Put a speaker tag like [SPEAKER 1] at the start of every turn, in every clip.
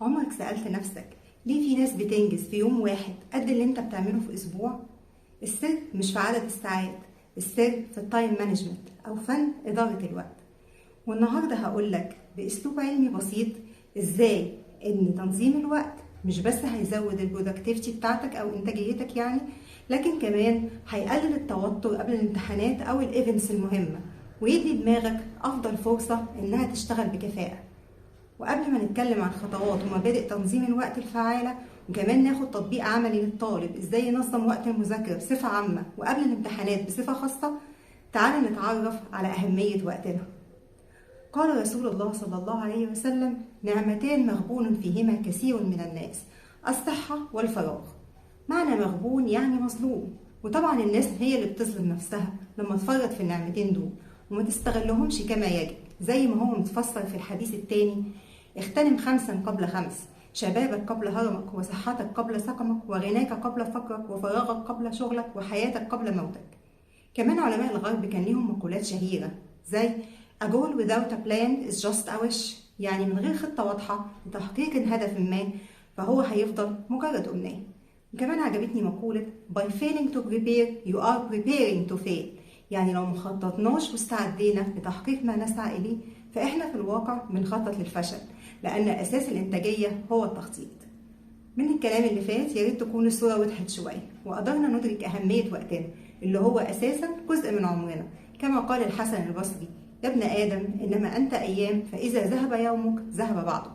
[SPEAKER 1] عمرك سألت نفسك ليه في ناس بتنجز في يوم واحد قد اللي انت بتعمله في اسبوع؟ السر مش في عدد الساعات، السر في التايم مانجمنت او فن إدارة الوقت. والنهارده هقولك باسلوب علمي بسيط ازاي ان تنظيم الوقت مش بس هيزود البرودكتيفيتي بتاعتك او انتاجيتك يعني، لكن كمان هيقلل التوتر قبل الامتحانات او الايفنتس المهمة، ويدي دماغك افضل فرصة انها تشتغل بكفاءة. وقبل ما نتكلم عن خطوات ومبادئ تنظيم الوقت الفعالة، وكمان ناخد تطبيق عملي للطالب ازاي ينظم وقت المذاكرة بصفة عامة وقبل الامتحانات بصفة خاصة، تعالى نتعرف على أهمية وقتنا. قال رسول الله صلى الله عليه وسلم: نعمتان مغبون فيهما كثير من الناس، الصحة والفراغ. معنى مغبون يعني مظلوم، وطبعا الناس هي اللي بتظلم نفسها لما تفرط في النعمتين دول وما تستغلهمش كما يجب، زي ما هو متفسر في الحديث التاني: اغتنم 5 قبل 5، شبابك قبل هرمك، وصحتك قبل سقمك، وغناك قبل فقرك، وفراغك قبل شغلك، وحياتك قبل موتك. كمان علماء الغرب كان ليهم مقولات شهيرة زي A goal without a plan is just a wish، يعني من غير خطة واضحة لتحقيق هدف ما فهو هيفضل مجرد أمنية. وكمان عجبتني مقولة By failing to prepare you are preparing to fail، يعني لو مخططناش واستعدينا لتحقيق ما نسعى إليه فإحنا في الواقع بنخطط للفشل، لأن أساس الإنتاجية هو التخطيط. من الكلام اللي فات يا ريت تكون الصورة وضحت شوية وقدرنا ندرك أهمية وقتنا اللي هو أساسا جزء من عمرنا، كما قال الحسن البصري: يا ابن آدم إنما أنت أيام، فإذا ذهب يومك ذهب بعضك.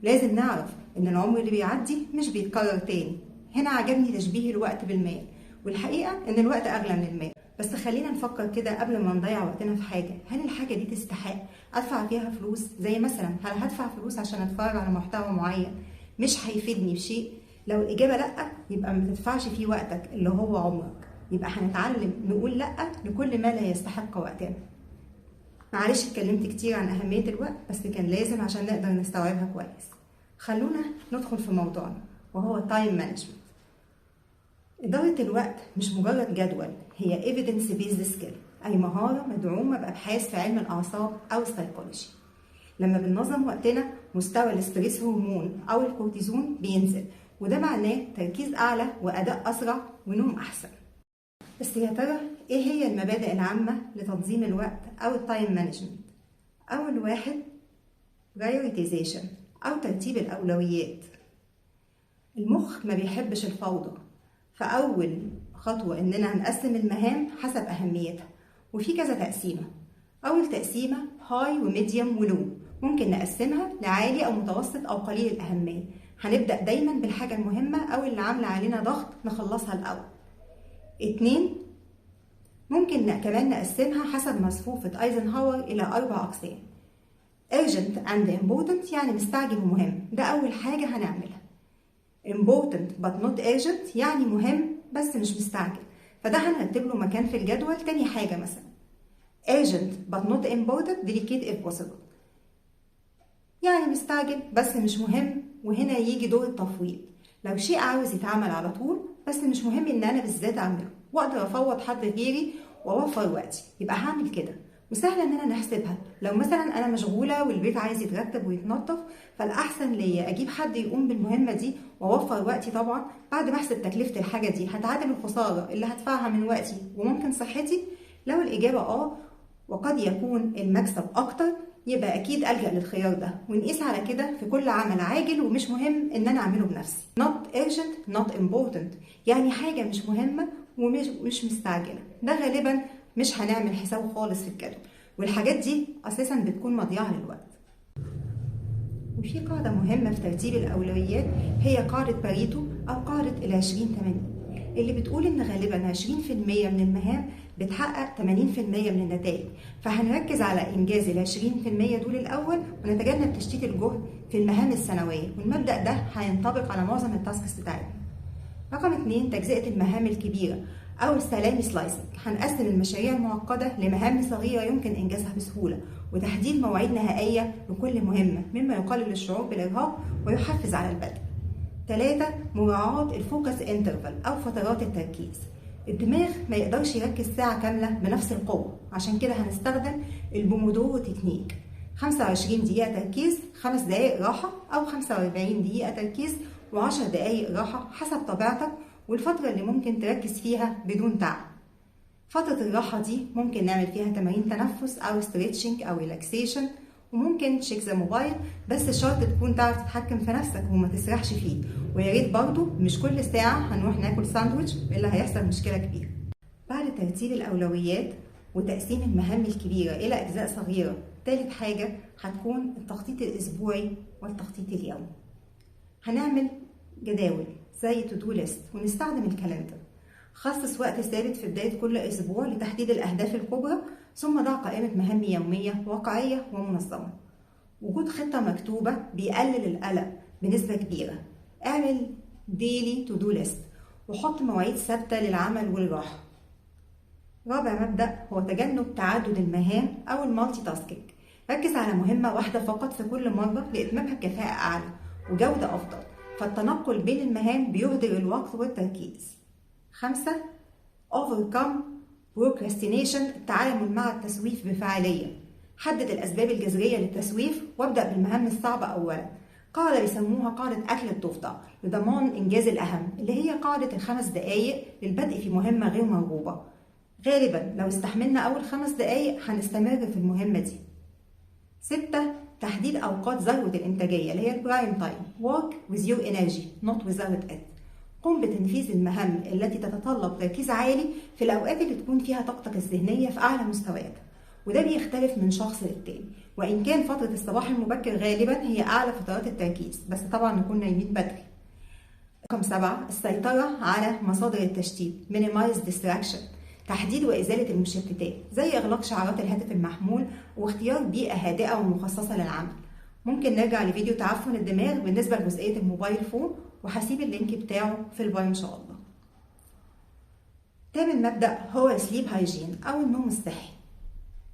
[SPEAKER 1] لازم نعرف إن العمر اللي بيعدي مش بيتكرر تاني. هنا عجبني تشبيه الوقت بالمال، والحقيقة إن الوقت أغلى من المال. بس خلينا نفكر كده قبل ما نضيع وقتنا في حاجة، هل الحاجة دي تستحق أدفع فيها فلوس؟ زي مثلا هل هدفع فلوس عشان أتفرج على محتوى معين مش هيفيدني بشيء؟ لو الإجابة لأ، يبقى ما تدفعش فيه وقتك اللي هو عمرك. يبقى هنتعلم نقول لأ لكل ما لا يستحق وقتنا. معلش اتكلمت كتير عن أهمية الوقت، بس كان لازم عشان نقدر نستوعبها كويس. خلونا ندخل في موضوعنا وهو تايم مانجمنت. إدارة الوقت مش مجرد جدول، هي evidence based skill، أي مهارة مدعومة بأبحاث في علم الأعصاب أو السيكولوجي. لما بننظم وقتنا مستوى الاستريس هرمون أو الكورتيزون بينزل، وده معناه تركيز أعلى وأداء أسرع ونوم أحسن. بس يا ترى إيه هي المبادئ العامة لتنظيم الوقت أو التايم مانجمنت؟ أول واحد prioritization أو ترتيب الأولويات. المخ ما بيحبش الفوضى، فأول خطوة إننا هنقسم المهام حسب أهميتها، وفي كذا تقسيمة. أول تقسيمة هاي وميديوم ولو، ممكن نقسمها لعالي أو متوسط أو قليل الأهمية. هنبدأ دايما بالحاجة المهمة أو اللي عاملة علينا ضغط نخلصها الأول. 2، ممكن كمان نقسمها حسب مصفوفة أيزنهاور إلى 4 أقسام. urgent and important يعني مستعجل ومهم، ده أول حاجة هنعملها. important but not urgent يعني مهم بس مش مستعجل، فده هنرتب له مكان في الجدول تاني حاجة مثلا. urgent but not important delicate if possible يعني مستعجل بس مش مهم، وهنا يجي دور التفويض. لو شيء عاوز يتعمل على طول بس مش مهم ان انا بالذات اعمله واقدر افوض حد غيري واوفر وقتي، يبقى هعمل كده. وسهل اننا نحسبها، لو مثلا انا مشغوله والبيت عايز يترتب ويتنظف فالاحسن ليا اجيب حد يقوم بالمهمه دي واوفر وقتي. طبعا بعد ما احسب تكلفه الحاجه دي هتعادل الخساره اللي هدفعها من وقتي وممكن صحتي. لو الاجابه وقد يكون المكسب اكتر، يبقى اكيد الجا للخيار ده، ونقيس على كده في كل عمل عاجل ومش مهم ان انا اعمله بنفسي. not urgent not important يعني حاجه مش مهمه ومش مستعجله، ده غالبا مش هنعمل حسابه خالص في الجدول، والحاجات دي اساسا بتكون مضيعه للوقت. وفي قاعده مهمه في ترتيب الاولويات، هي قاعده باريتو او قاعده ال20-80، اللي بتقول ان غالبا 20% من المهام بتحقق 80% من النتائج، فهنركز على انجاز ال20% دول الاول ونتجنب تشتيت الجهد في المهام السنويه، والمبدا ده هينطبق على معظم التاسكس بتاعتنا. رقم 2، تجزئه المهام الكبيره او السلامي سلايسنج. هنقسم المشاريع المعقده لمهام صغيره يمكن انجازها بسهوله، وتحديد مواعيد نهائيه لكل مهمه مما يقلل الشعور بالارهاق ويحفز على البدء. 3، مراعاة الفوكس انترفال أو فترات التركيز. الدماغ ما يقدرش يركز ساعة كاملة بنفس القوة، عشان كده هنستخدم البومودورو تكنيك. 25 دقيقة تركيز، 5 دقايق راحة، أو 45 دقيقة تركيز و10 دقايق راحة حسب طبيعتك والفترة اللي ممكن تركز فيها بدون تعب. فترة الراحة دي ممكن نعمل فيها تمارين تنفس أو ستريتشنج أو ريلاكسيشن، وممكن تشيك ذا موبايل، بس شرط تكون تعرف تتحكم في نفسك وما تسرحش فيه. ويا ريت برضه مش كل ساعة هنروح ناكل ساندوتش إلا هيحصل مشكلة كبيرة. بعد ترتيب الأولويات وتقسيم المهام الكبيرة إلى أجزاء صغيرة، تالت حاجة هتكون التخطيط الأسبوعي والتخطيط اليومي. هنعمل جداول زي تو دو ليست ونستخدم الكالندر. خصص وقت ثابت في بداية كل أسبوع لتحديد الأهداف الكبرى، ثم ضع قائمة مهام يومية واقعية ومنظمة. وجود خطة مكتوبة بيقلل القلق بنسبة كبيرة. اعمل ديلي تو دو ليست وحط مواعيد ثابتة للعمل والراحة. رابع مبدأ هو تجنب تعدد المهام أو المالتي تاسكينج. ركز على مهمة واحدة فقط في كل مرة لإتمامها بكفاءة أعلى وجودة أفضل، فالتنقل بين المهام بيهدر الوقت والتركيز. 5. overcome procrastination، التعامل مع التسويف بفاعلية. حدد الأسباب الجذرية للتسويف وابدأ بالمهام الصعبة أولا. قاعدة بيسموها قاعدة أكل الضفدع لضمان إنجاز الأهم، اللي هي قاعدة ال5 دقايق للبدء في مهمة غير مرغوبة. غالبا لو استحملنا أول 5 دقايق هنستمر في المهمة دي. 6. تحديد أوقات ذروة الإنتاجية اللي هي البرايم تايم. work with your energy not without it. قم بتنفيذ المهام التي تتطلب تركيز عالي في الأوقات اللي تكون فيها طاقتك الذهنية في أعلى مستوياتها، وده بيختلف من شخص للتاني. وإن كان فترة الصباح المبكر غالبا هي أعلى فترات التركيز، بس طبعا نكون نايمين بدري. رقم 7. السيطرة على مصادر التشتيت minimize distraction. تحديد وإزالة المشتتات زي إغلاق شعارات الهاتف المحمول واختيار بيئة هادئة ومخصصة للعمل. ممكن نرجع لفيديو تعفن الدماغ بالنسبة لجزئية الموبايل فون، وهسيب اللينك بتاعه في البايو إن شاء الله. تامن مبدأ هو سليب هايجين أو النوم الصحي.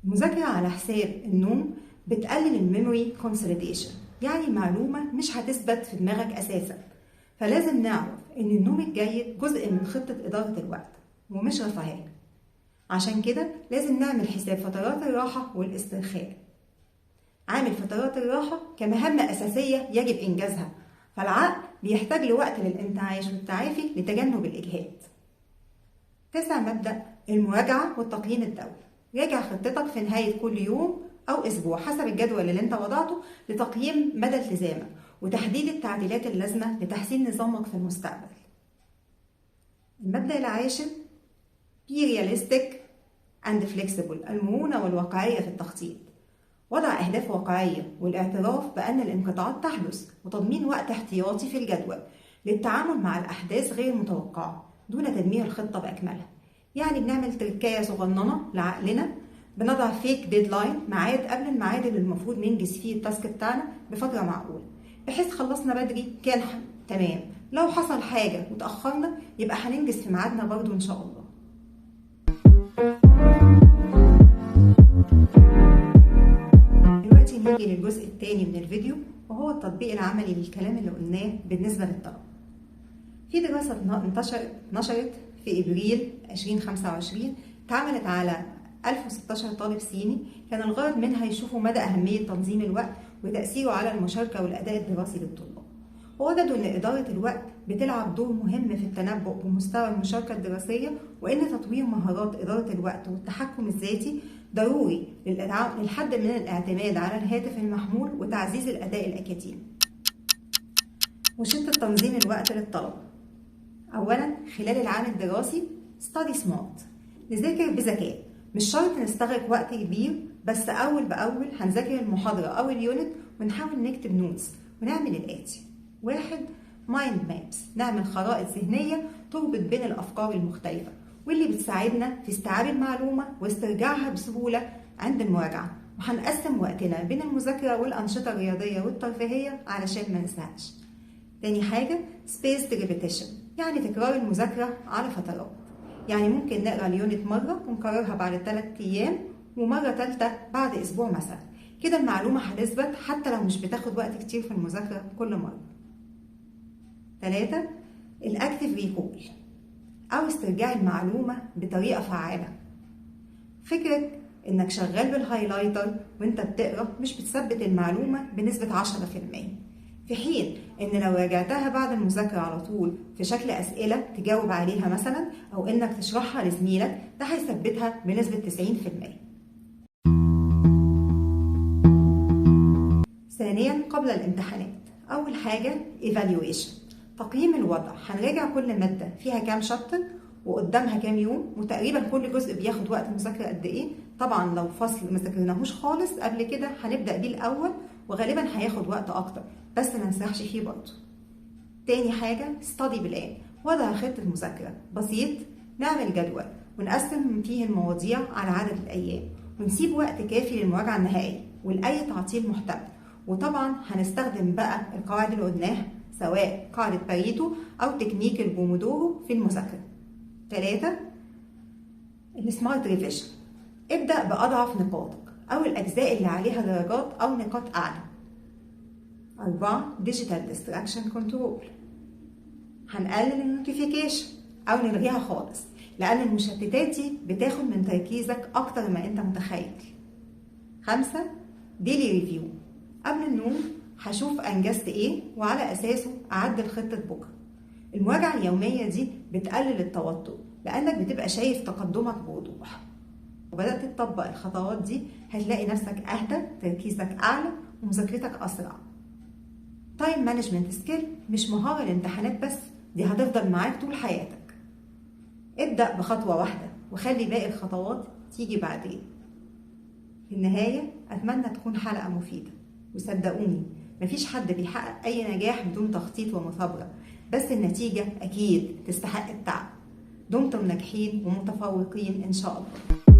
[SPEAKER 1] المذاكرة على حساب النوم بتقلل الميموري كونسوليديشن، يعني المعلومة مش هتثبت في دماغك أساسا. فلازم نعرف إن النوم الجيد جزء من خطة إدارة الوقت ومش رفاهية. عشان كده لازم نعمل حساب فترات الراحة والاسترخاء. عامل فترات الراحة كمهمة أساسية يجب إنجازها، فالعقل بيحتاج لوقت للانتعاش والتعافي لتجنب الإجهاد. 9. مبدأ المراجعة والتقييم الدوري. راجع خطتك في نهاية كل يوم أو أسبوع حسب الجدول اللي انت وضعته لتقييم مدى التزامك وتحديد التعديلات اللازمة لتحسين نظامك في المستقبل. المبدأ العاشر be realistic and flexible، المرونة والواقعية في التخطيط. وضع أهداف واقعية والاعتراف بأن الانقطاعات تحدث، وتضمين وقت احتياطي في الجدول للتعامل مع الأحداث غير المتوقعة دون تدمير الخطة بأكملها. يعني بنعمل تركاية صغننة لعقلنا، بنضع فيك ديدلاين، ميعاد قبل الميعاد اللي المفروض ننجز فيه التاسك بتاعنا بفترة معقولة، بحيث خلصنا بدري كان تمام، لو حصل حاجة وتأخرنا يبقى هننجز في ميعادنا برضو إن شاء الله. دلوقتي نيجي للجزء الثاني من الفيديو، وهو التطبيق العملي للكلام اللي قلناه بالنسبة للطلبة. في دراسة نشرت في إبريل 2025 اتعملت على 1016 طالب صيني، كان الغرض منها يشوفوا مدى أهمية تنظيم الوقت وتأثيره على المشاركة والأداء الدراسي للطلاب. ووجدوا أن إدارة الوقت بتلعب دور مهم في التنبؤ بمستوى المشاركة الدراسية، وأن تطوير مهارات إدارة الوقت والتحكم الذاتي ضروري للحد من الاعتماد على الهاتف المحمول وتعزيز الأداء الأكاديمي. وشدة تنظيم الوقت للطلبة. أولا، خلال العام الدراسي study smart، نذاكر بذكاء، مش شرط نستغرق وقت كبير، بس أول بأول هنذاكر المحاضرة أو اليونت ونحاول نكتب نوتس ونعمل الآتي. 1. mind maps، نعمل خرائط ذهنية تربط بين الأفكار المختلفة واللي بتساعدنا في استيعاب المعلومة واسترجاعها بسهولة عند المراجعة. وهنقسم وقتنا بين المذاكرة والأنشطة الرياضية والترفيهية علشان ما ننساهاش. تاني حاجة spaced repetition، يعني تكرار المذاكرة على فترات، يعني ممكن نقرأ اليونت مرة ونكررها بعد 3 أيام ومرة ثالثة بعد أسبوع مثلا، كده المعلومة هتثبت حتى لو مش بتاخد وقت كتير في المذاكرة كل مرة. 3. الأكتيف ريكول أو استرجاع المعلومة بطريقة فعالة. فكرة انك شغال بالهايلايتر وانت بتقرا مش بتثبت المعلومة بنسبة 10%، في حين ان لو راجعتها بعد المذاكرة على طول في شكل اسئلة تجاوب عليها مثلا او انك تشرحها لزميلك، ده هيثبتها بنسبة 90%. ثانيا، قبل الامتحانات، اول حاجة evaluation، تقييم الوضع. هنراجع كل مادة فيها كام شابتر وقدامها كام يوم، وتقريبا كل جزء بياخد وقت مذاكرة قد ايه. طبعا لو فصل ما ذاكرناهوش خالص قبل كده هنبدأ بيه الاول وغالبا هياخد وقت اكتر، بس ما نسرحش فيه برضه. تاني حاجة study بلان، وضع خطة مذاكرة بسيط، نعمل جدول ونقسم فيه المواضيع على عدد الأيام، ونسيب وقت كافي للمراجعة النهائية ولأي تعطيل محتمل. وطبعا هنستخدم بقى القواعد اللي قلناها، سواء قاعدة باريتو أو تكنيك البومودورو في المذاكرة. 3. السمارت ريفيجن، ابدأ بأضعف نقاطك أو الأجزاء اللي عليها درجات أو نقاط أعلى. 4. ديجيتال ديستراكشن كنترول، هنقلل النوتيفيكيشن أو نلغيها خالص، لأن المشتتات دي بتاخد من تركيزك أكتر ما أنت متخيل. 5. ديلي ريفيو، قبل النوم هشوف أنجزت إيه وعلى أساسه أعدل خطة بكرة. المراجعة اليومية دي بتقلل التوتر لأنك بتبقى شايف تقدمك بوضوح، وبدأت تطبق الخطوات دي هتلاقي نفسك أهدى، تركيزك أعلى، ومذاكرتك أسرع. تايم مانجمنت سكيل مش مهارة الامتحانات بس، دي هتفضل معاك طول حياتك. ابدأ بخطوة واحدة وخلي باقي الخطوات تيجي بعدين. في النهاية أتمنى تكون حلقة مفيدة، وصدقوني مفيش حد بيحقق أي نجاح بدون تخطيط ومثابرة، بس النتيجة أكيد تستحق التعب. دمتم ناجحين ومتفوقين إن شاء الله.